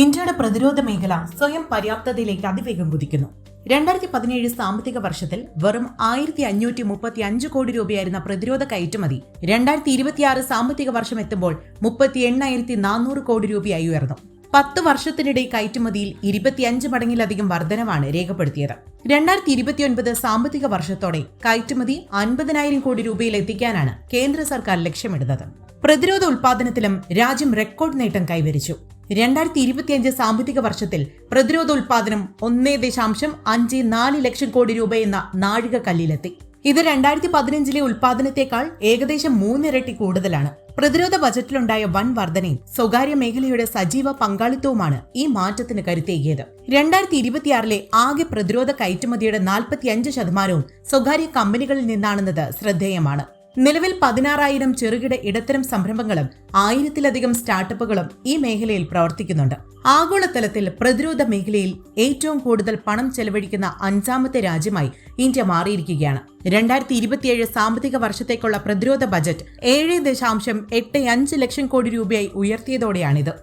ഇന്ത്യയുടെ പ്രതിരോധ മേഖല സ്വയം പര്യാപ്തതയിലേക്ക് അതിവേഗം കുതിക്കുന്നു. 2017 സാമ്പത്തിക വർഷത്തിൽ വെറും 1535 കോടി രൂപയായിരുന്ന പ്രതിരോധ കയറ്റുമതി 2026 സാമ്പത്തിക വർഷം എത്തുമ്പോൾ 38,400 കോടി രൂപയായി ഉയർന്നു. 10 വർഷത്തിനിടെ കയറ്റുമതിയിൽ 25 മടങ്ങിലധികം വർധനവാണ് രേഖപ്പെടുത്തിയത്. 2029 സാമ്പത്തിക വർഷത്തോടെ കയറ്റുമതി 50,000 കോടി രൂപയിൽ എത്തിക്കാനാണ് കേന്ദ്ര സർക്കാർ ലക്ഷ്യമിടുന്നത്. പ്രതിരോധ ഉൽപാദനത്തിലും രാജ്യം റെക്കോർഡ് നേട്ടം കൈവരിച്ചു. 2025 സാമ്പത്തിക വർഷത്തിൽ പ്രതിരോധ ഉൽപാദനം 1.54 ലക്ഷം കോടി രൂപ എന്ന നാഴികക്കല്ലിലെത്തി. ഇത് 2015 ഉൽപാദനത്തെക്കാൾ ഏകദേശം 3 ഇരട്ടി കൂടുതലാണ്. പ്രതിരോധ ബജറ്റിലുണ്ടായ വൻ വർധനയും സ്വകാര്യ മേഖലയുടെ സജീവ പങ്കാളിത്തവുമാണ് ഈ മാറ്റത്തിന് കരുത്തേകിയത്. 2026 ആകെ പ്രതിരോധ കയറ്റുമതിയുടെ 45% സ്വകാര്യ കമ്പനികളിൽ നിന്നാണെന്നത് ശ്രദ്ധേയമാണ്. നിലവിൽ 16,000 ചെറുകിട ഇടത്തരം സംരംഭങ്ങളും 1000-ലധികം സ്റ്റാർട്ടപ്പുകളും ഈ മേഖലയിൽ പ്രവർത്തിക്കുന്നുണ്ട്. ആഗോളതലത്തിൽ പ്രതിരോധ മേഖലയിൽ ഏറ്റവും കൂടുതൽ പണം ചെലവഴിക്കുന്ന 5ാമത്തെ രാജ്യമായി ഇന്ത്യ മാറിയിരിക്കുകയാണ്. 2027 സാമ്പത്തിക വർഷത്തേക്കുള്ള പ്രതിരോധ ബജറ്റ് 7.85 ലക്ഷം കോടി രൂപയായി ഉയർത്തിയതോടെയാണിത്.